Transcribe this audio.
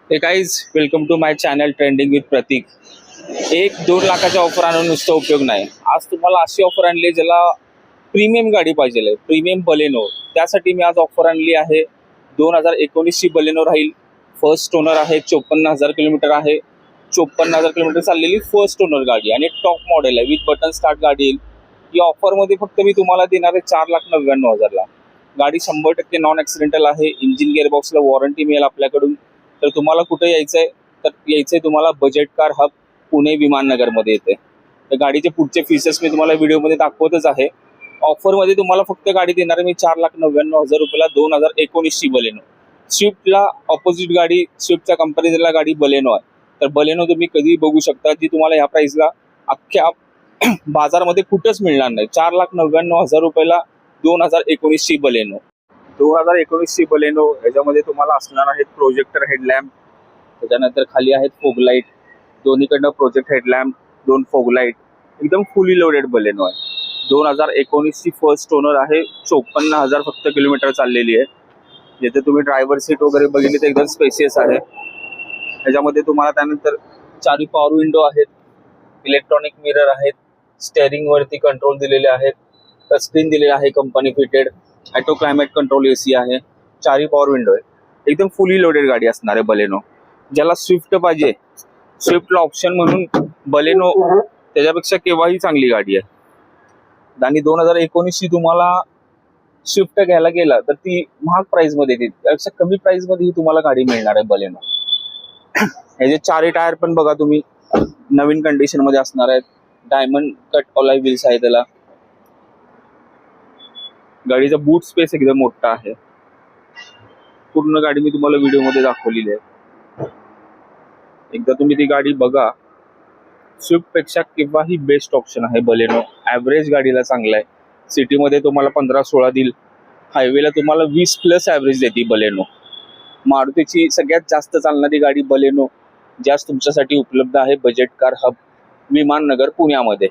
हे guys, welcome to my channel trending with Prateek. 1-2 लाखाच्या offer आणून नुसतं उपयोग नाही. आज तुम्हाला अशी ऑफर आणली ज्याला प्रीमियम गाडी पाहिजे, प्रीमियम बलेनो. त्यासाठी मी आज ऑफर आणली आहे. 2019 ची बलेनो राहील. फर्स्ट ओनर आहे, 54,000 किलोमीटर आहे. 54,000 किलोमीटर चाललेली फर्स्ट ओनर गाडी आणि टॉप मॉडेल आहे. विथ बटन स्टार्ट गाडी येईल. या ऑफरमध्ये फक्त मी तुम्हाला देणार आहे 4,99,000ला. गाडी 100% नॉन ॲक्सिडेंटल आहे. इंजिन गिअरबॉक्सला वॉरंटी मिळेल आपल्याकडून. तर तुम्हाला कुठे यायचं आहे, तर यायचं आहे तुम्हाला बजेट कार हब पुणे विमाननगरमध्ये येते. तर गाडीचे पुढचे फीचर्स मी तुम्हाला व्हिडिओमध्ये दाखवतच आहे. ऑफरमध्ये तुम्हाला फक्त गाडी देणार आहे मी 4,99,000 रुपयाला. 2019 ची बलेनो. स्विफ्टला ऑपोजिट गाडी, स्विफ्टच्या कंपॅरिझनला गाडी बलेनो आहे. तर बलेनो तुम्ही कधीही बघू शकता, जी तुम्हाला ह्या प्राईसला अख्ख्या बाजारामध्ये कुठंच मिळणार नाही. 4,99,000 रुपयाला 2019 ची बलेनो. 2019 ची बलेनो याच्यामध्ये तुम्हाला असणार आहेत प्रोजेक्टर हेडलॅम्प, त्याच्यानंतर खाली आहेत फोगलाईट, दोन्हीकडनं प्रोजेक्ट हेडलॅम्प, 2 फोगलाईट. एकदम फुली लोडेड बलेनो आहे. 2019 ची फर्स्ट ओनर आहे. 54,000 फक्त किलोमीटर चाललेली आहे. जिथे तुम्ही ड्रायव्हर सीट वगैरे बघितली तर एकदम स्पेसियस आहे. त्याच्यामध्ये तुम्हाला त्यानंतर 4 पॉवर विंडो आहेत, इलेक्ट्रॉनिक मिरर आहेत, स्टेअरिंग वरती कंट्रोल दिलेले आहेत, टच स्क्रीन दिलेले आहे company fitted, auto climate control AC आहे, 4 पॉवर विंडो आहे. एकदम फुली लोडेड गाडी असणार आहे बलेनो. ज्याला स्विफ्ट पाहिजे, स्विफ्टला ऑप्शन म्हणून बलेनो त्याच्यापेक्षा केव्हाही चांगली गाडी आहे. आणि 2019 ची तुम्हाला स्विफ्ट घ्यायला गेला तर ती महाग प्राइस मध्ये येते. त्यापेक्षा कमी प्राइस मध्ये ही तुम्हाला गाडी मिळणार आहे बलेनो. याचे 4 टायर पण बघा तुम्ही, नवीन कंडिशन मध्ये असणार आहेत. डायमंड कट ऑलाय व्हील्स आहे त्याला. गाडीचा बूट स्पेस एकदम मोठा आहे. पूर्ण गाडी मी तुम्हाला व्हिडिओ मध्ये दाखवलेली आहे. एकदा तुम्ही ती गाडी बघा. स्विफ्ट पेक्षा केव्हाही बेस्ट ऑप्शन आहे बलेनो. ॲव्हरेज गाडीला चांगला आहे. सिटीमध्ये तुम्हाला 15-16 देईल, हायवेला तुम्हाला 20+ ॲव्हरेज देते बलेनो. मारुतीची सगळ्यात जास्त चालणारी गाडी बलेनो, ज्यास तुमच्यासाठी उपलब्ध आहे बजेट कार हब विमाननगर पुण्यामध्ये.